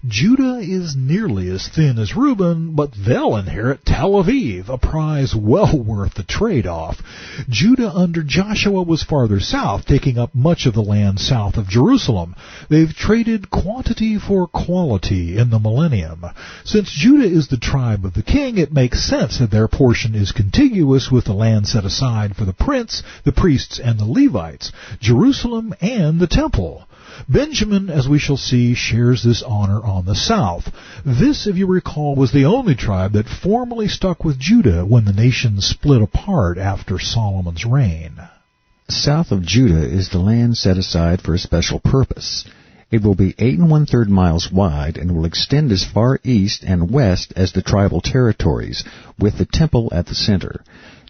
Judah is nearly as thin as Reuben, but they'll inherit Tel Aviv, a prize well worth the trade-off. Judah under Joshua was farther south, taking up much of the land south of Jerusalem. They've traded quantity for quality in the millennium. Since Judah is the tribe of the king, it makes sense that their portion is contiguous with the land set aside for the prince, the priests, and the Levites, Jerusalem, and the temple. Benjamin, as we shall see, shares this honor on the south. This, if you recall, was the only tribe that formally stuck with Judah when the nation split apart after Solomon's reign. South of Judah is the land set aside for a special purpose. It will be 8 1/3 miles wide and will extend as far east and west as the tribal territories, with the temple at the center.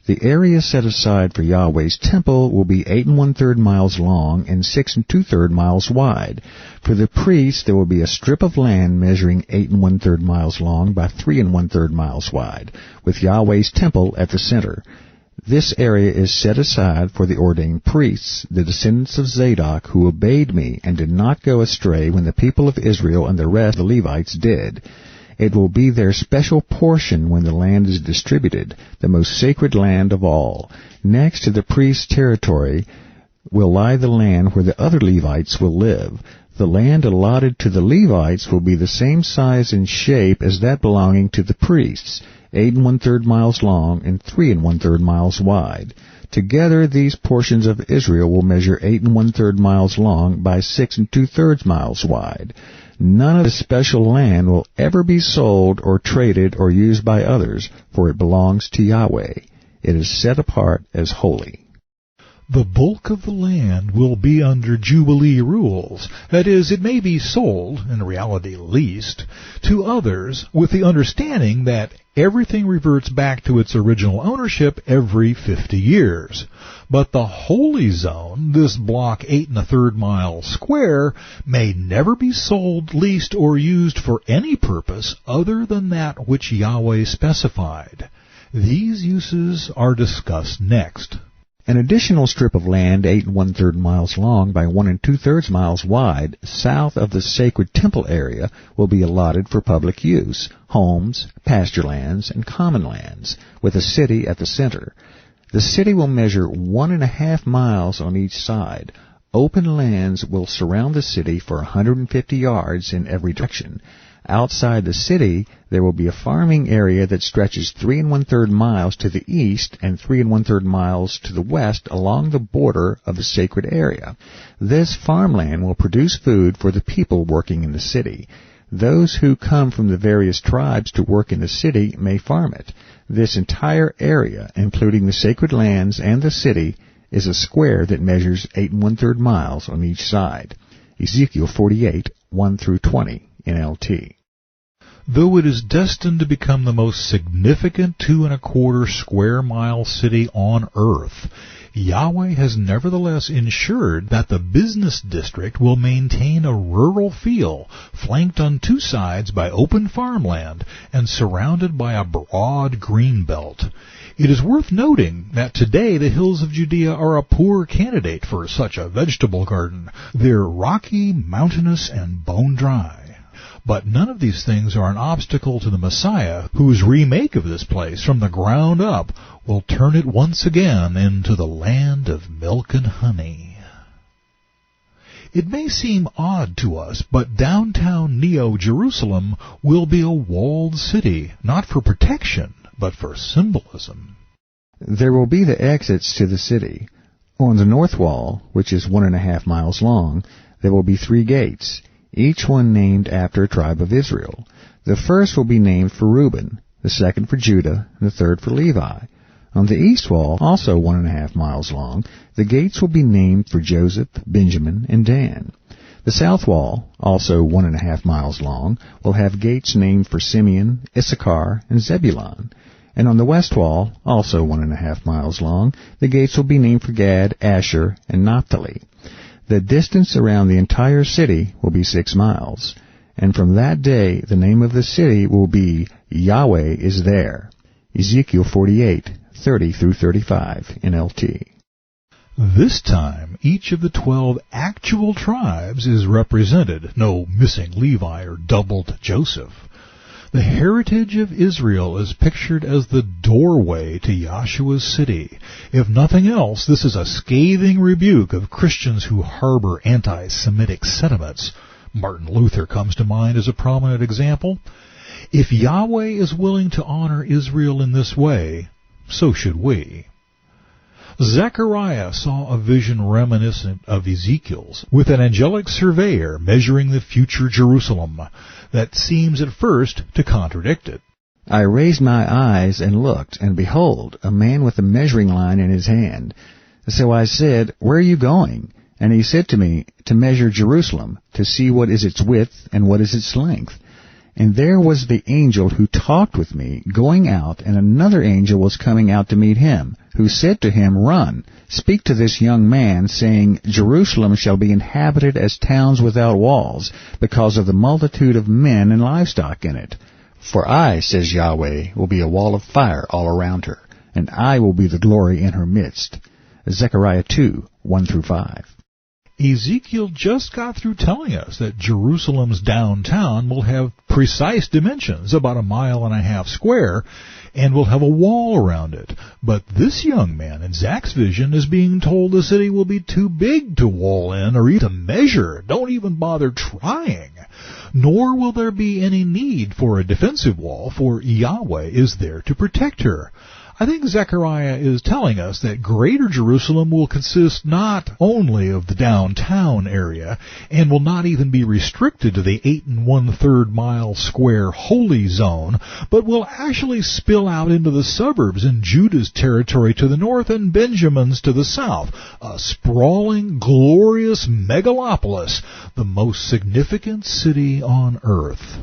The area set aside for Yahweh's temple will be 8 1/3 miles long and 6 2/3 miles wide. For the priests, there will be a strip of land measuring 8 1/3 miles long by 3 1/3 miles wide, with Yahweh's temple at the center. This area is set aside for the ordained priests, the descendants of Zadok, who obeyed me and did not go astray when the people of Israel and the rest of the Levites did. It will be their special portion when the land is distributed, the most sacred land of all. Next to the priest's territory will lie the land where the other Levites will live. The land allotted to the Levites will be the same size and shape as that belonging to the priests, 8 1/3 miles long and 3 1/3 miles wide. Together, these portions of Israel will measure 8 1/3 miles long by 6 2/3 miles wide. None of the special land will ever be sold or traded or used by others, for it belongs to Yahweh. It is set apart as holy. The bulk of the land will be under Jubilee rules. That is, it may be sold, in reality leased, to others with the understanding that everything reverts back to its original ownership every 50 years. But the holy zone, this block 8 1/3 miles square, may never be sold, leased, or used for any purpose other than that which Yahweh specified. These uses are discussed next. An additional strip of land 8 1/3 miles long by 1 2/3 miles wide south of the sacred temple area will be allotted for public use, homes, pasture lands, and common lands, with a city at the center. The city will measure 1.5 miles on each side. Open lands will surround the city for 150 yards in every direction. Outside the city, there will be a farming area that stretches 3 1/3 miles to the east and 3 1/3 miles to the west along the border of the sacred area. This farmland will produce food for the people working in the city. Those who come from the various tribes to work in the city may farm it. This entire area, including the sacred lands and the city, is a square that measures 8 1/3 miles on each side. Ezekiel 48, 1-20. NLT. Though it is destined to become the most significant 2 1/4 square mile city on earth, Yahweh has nevertheless ensured that the business district will maintain a rural feel, flanked on two sides by open farmland and surrounded by a broad green belt. It is worth noting that today the hills of Judea are a poor candidate for such a vegetable garden. They're rocky, mountainous, and bone dry. But none of these things are an obstacle to the Messiah, whose remake of this place from the ground up will turn it once again into the land of milk and honey. It may seem odd to us, but downtown Neo-Jerusalem will be a walled city, not for protection, but for symbolism. There will be the exits to the city. On the north wall, which is 1.5 miles long, there will be 3 gates, each one named after a tribe of Israel. The first will be named for Reuben, the second for Judah, and the third for Levi. On the east wall, also 1.5 miles long, the gates will be named for Joseph, Benjamin, and Dan. The south wall, also 1.5 miles long, will have gates named for Simeon, Issachar, and Zebulun. And on the west wall, also 1.5 miles long, the gates will be named for Gad, Asher, and Naphtali. The distance around the entire city will be 6 miles. And from that day, the name of the city will be Yahweh is there. Ezekiel 48, 30-35, NLT. This time, each of the 12 actual tribes is represented, no missing Levi or doubled Joseph. The heritage of Israel is pictured as the doorway to Yahshua's city. If nothing else, this is a scathing rebuke of Christians who harbor anti-Semitic sentiments. Martin Luther comes to mind as a prominent example. If Yahweh is willing to honor Israel in this way, so should we. Zechariah saw a vision reminiscent of Ezekiel's, with an angelic surveyor measuring the future Jerusalem that seems at first to contradict it. I raised my eyes and looked, and behold, a man with a measuring line in his hand. So I said, Where are you going? And he said to me, To measure Jerusalem, to see what is its width and what is its length. And there was the angel who talked with me going out, and another angel was coming out to meet him, who said to him, Run, speak to this young man, saying, Jerusalem shall be inhabited as towns without walls, because of the multitude of men and livestock in it. For I, says Yahweh, will be a wall of fire all around her, and I will be the glory in her midst. Zechariah 2, 1-5. Ezekiel just got through telling us that Jerusalem's downtown will have precise dimensions, about 1.5 miles square, and will have a wall around it. But this young man in Zach's vision is being told the city will be too big to wall in or even measure. Don't even bother trying. Nor will there be any need for a defensive wall, for Yahweh is there to protect her. I think Zechariah is telling us that Greater Jerusalem will consist not only of the downtown area, and will not even be restricted to the 8 1/3 mile square holy zone, but will actually spill out into the suburbs in Judah's territory to the north and Benjamin's to the south, a sprawling, glorious megalopolis, the most significant city on earth.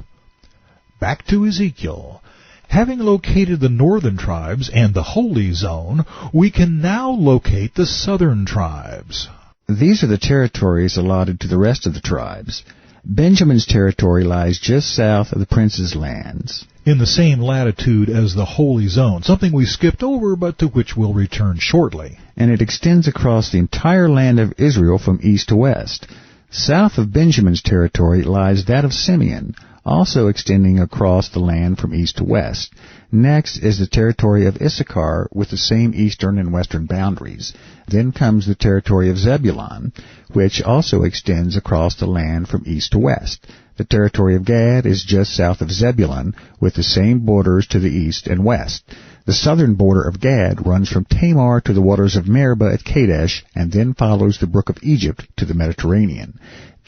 Back to Ezekiel. Having located the northern tribes and the holy zone, we can now locate the southern tribes. These are the territories allotted to the rest of the tribes. Benjamin's territory lies just south of the prince's lands, in the same latitude as the holy zone, something we skipped over but to which we'll return shortly. And it extends across the entire land of Israel from east to west. South of Benjamin's territory lies that of Simeon, also extending across the land from east to west. Next is the territory of Issachar with the same eastern and western boundaries. Then comes the territory of Zebulun, which also extends across the land from east to west. The territory of Gad is just south of Zebulun with the same borders to the east and west. The southern border of Gad runs from Tamar to the waters of Meribah at Kadesh and then follows the brook of Egypt to the Mediterranean.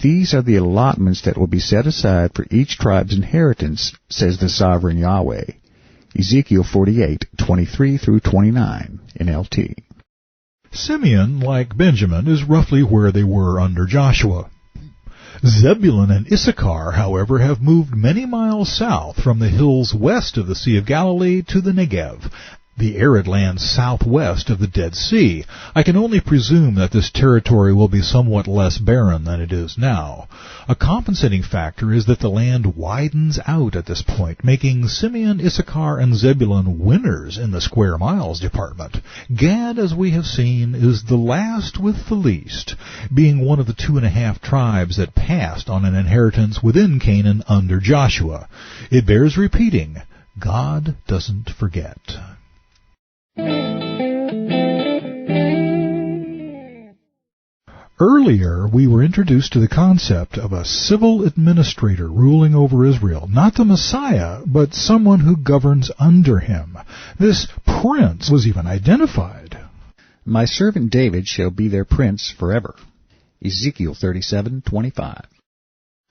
These are the allotments that will be set aside for each tribe's inheritance, says the sovereign Yahweh. Ezekiel 48, 23-29, NLT. Simeon, like Benjamin, is roughly where they were under Joshua. Zebulun and Issachar, however, have moved many miles south from the hills west of the Sea of Galilee to the Negev, the arid land southwest of the Dead Sea. I can only presume that this territory will be somewhat less barren than it is now. A compensating factor is that the land widens out at this point, making Simeon, Issachar, and Zebulun winners in the square miles department. Gad, as we have seen, is the last with the least, being one of the 2.5 tribes that passed on an inheritance within Canaan under Joshua. It bears repeating, God doesn't forget. Earlier, we were introduced to the concept of a civil administrator ruling over Israel, not the Messiah, but someone who governs under him. This prince was even identified. My servant David shall be their prince forever. Ezekiel 37:25.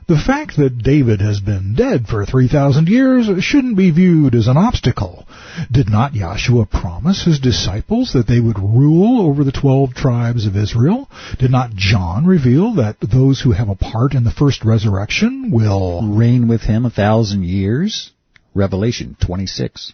The fact that David has been dead for 3,000 years shouldn't be viewed as an obstacle. Did not Yahshua promise his disciples that they would rule over the 12 tribes of Israel? Did not John reveal that those who have a part in the first resurrection will reign with him 1,000 years? Revelation 26.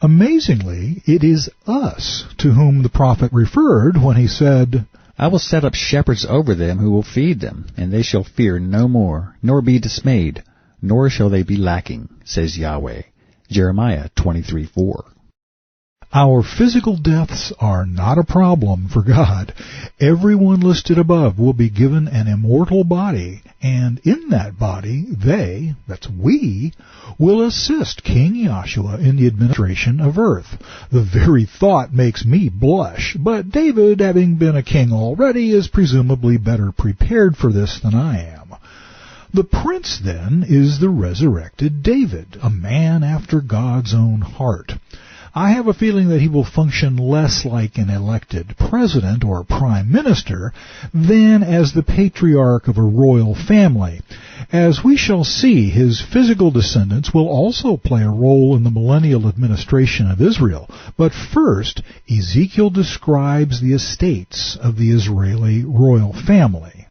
Amazingly, it is us to whom the prophet referred when he said, I will set up shepherds over them who will feed them, and they shall fear no more, nor be dismayed, nor shall they be lacking, says Yahweh. Jeremiah 23:4. Our physical deaths are not a problem for God. Everyone listed above will be given an immortal body, and in that body they, that's we, will assist King Yahshua in the administration of earth. The very thought makes me blush, but David, having been a king already, is presumably better prepared for this than I am. The prince, then, is the resurrected David, a man after God's own heart. I have a feeling that he will function less like an elected president or prime minister than as the patriarch of a royal family. As we shall see, his physical descendants will also play a role in the millennial administration of Israel. But first, Ezekiel describes the estates of the Israeli royal family.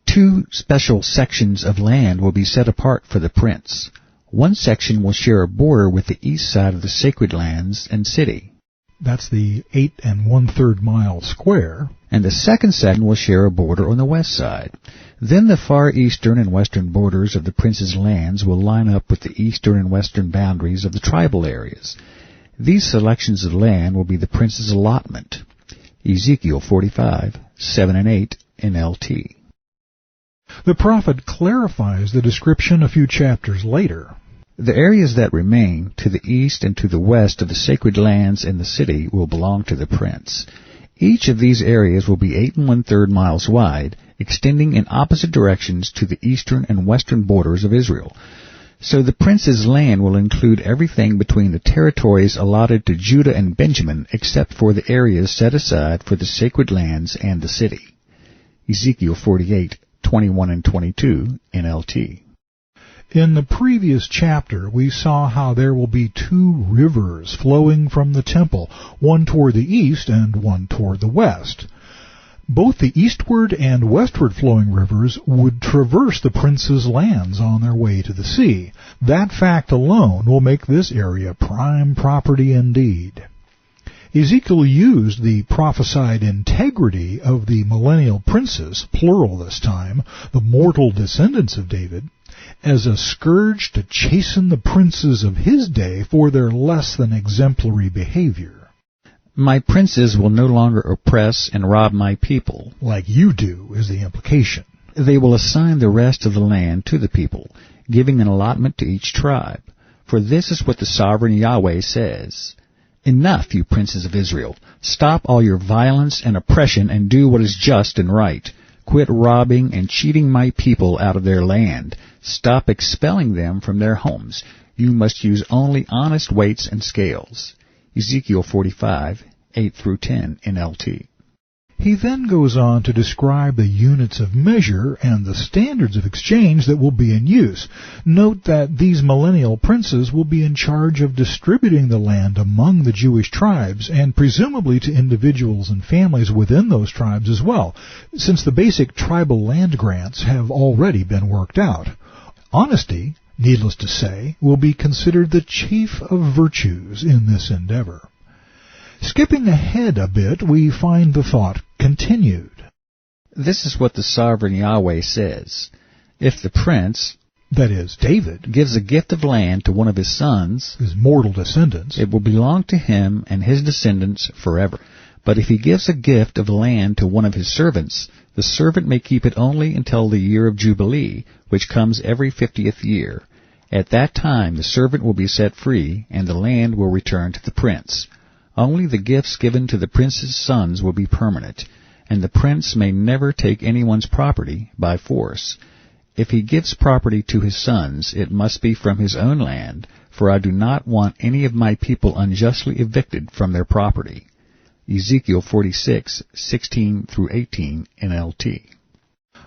2 special sections of land will be set apart for the prince. One section will share a border with the east side of the sacred lands and city. That's the 8 1/3 mile square. And the second section will share a border on the west side. Then the far eastern and western borders of the prince's lands will line up with the eastern and western boundaries of the tribal areas. These selections of land will be the prince's allotment. Ezekiel 45, 7 and 8 NLT. The prophet clarifies the description a few chapters later. The areas that remain to the east and to the west of the sacred lands and the city will belong to the prince. Each of these areas will be 8 1/3 miles wide, extending in opposite directions to the eastern and western borders of Israel. So the prince's land will include everything between the territories allotted to Judah and Benjamin except for the areas set aside for the sacred lands and the city. Ezekiel 48, 21 and 22 NLT. In the previous chapter, we saw how there will be 2 rivers flowing from the temple, one toward the east and one toward the west. Both the eastward and westward flowing rivers would traverse the prince's lands on their way to the sea. That fact alone will make this area prime property indeed. Ezekiel used the prophesied integrity of the millennial princes, plural this time, the mortal descendants of David, as a scourge to chasten the princes of his day for their less than exemplary behavior. My princes will no longer oppress and rob my people. Like you do, is the implication. They will assign the rest of the land to the people, giving an allotment to each tribe. For this is what the sovereign Yahweh says. Enough, you princes of Israel. Stop all your violence and oppression and do what is just and right. Quit robbing and cheating my people out of their land. Stop expelling them from their homes. You must use only honest weights and scales. Ezekiel 45, 8 through 10 NLT. He then goes on to describe the units of measure and the standards of exchange that will be in use. Note that these millennial princes will be in charge of distributing the land among the Jewish tribes, and presumably to individuals and families within those tribes as well, since the basic tribal land grants have already been worked out. Honesty, needless to say, will be considered the chief of virtues in this endeavor. Skipping ahead a bit, we find the thought continued. This is what the sovereign Yahweh says. If the prince, that is, David, gives a gift of land to one of his sons, his mortal descendants, it will belong to him and his descendants forever. But if he gives a gift of land to one of his servants, the servant may keep it only until the year of Jubilee, which comes every 50th year. At that time the servant will be set free, and the land will return to the prince. Only the gifts given to the prince's sons will be permanent, and the prince may never take anyone's property by force. If he gives property to his sons, it must be from his own land, for I do not want any of my people unjustly evicted from their property. Ezekiel 46, 16 through 18 NLT.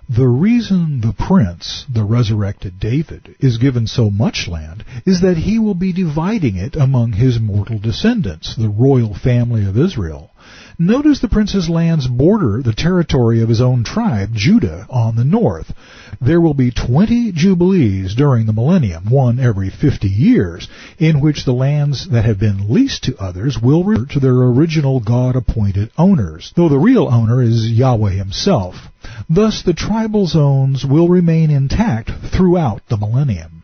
The reason the prince, the resurrected David, is given so much land is that he will be dividing it among his mortal descendants, the royal family of Israel. Notice the prince's lands border the territory of his own tribe, Judah, on the north. There will be 20 jubilees during the millennium, one every 50 years, in which the lands that have been leased to others will revert to their original God-appointed owners, though the real owner is Yahweh himself. Thus the tribal zones will remain intact throughout the millennium.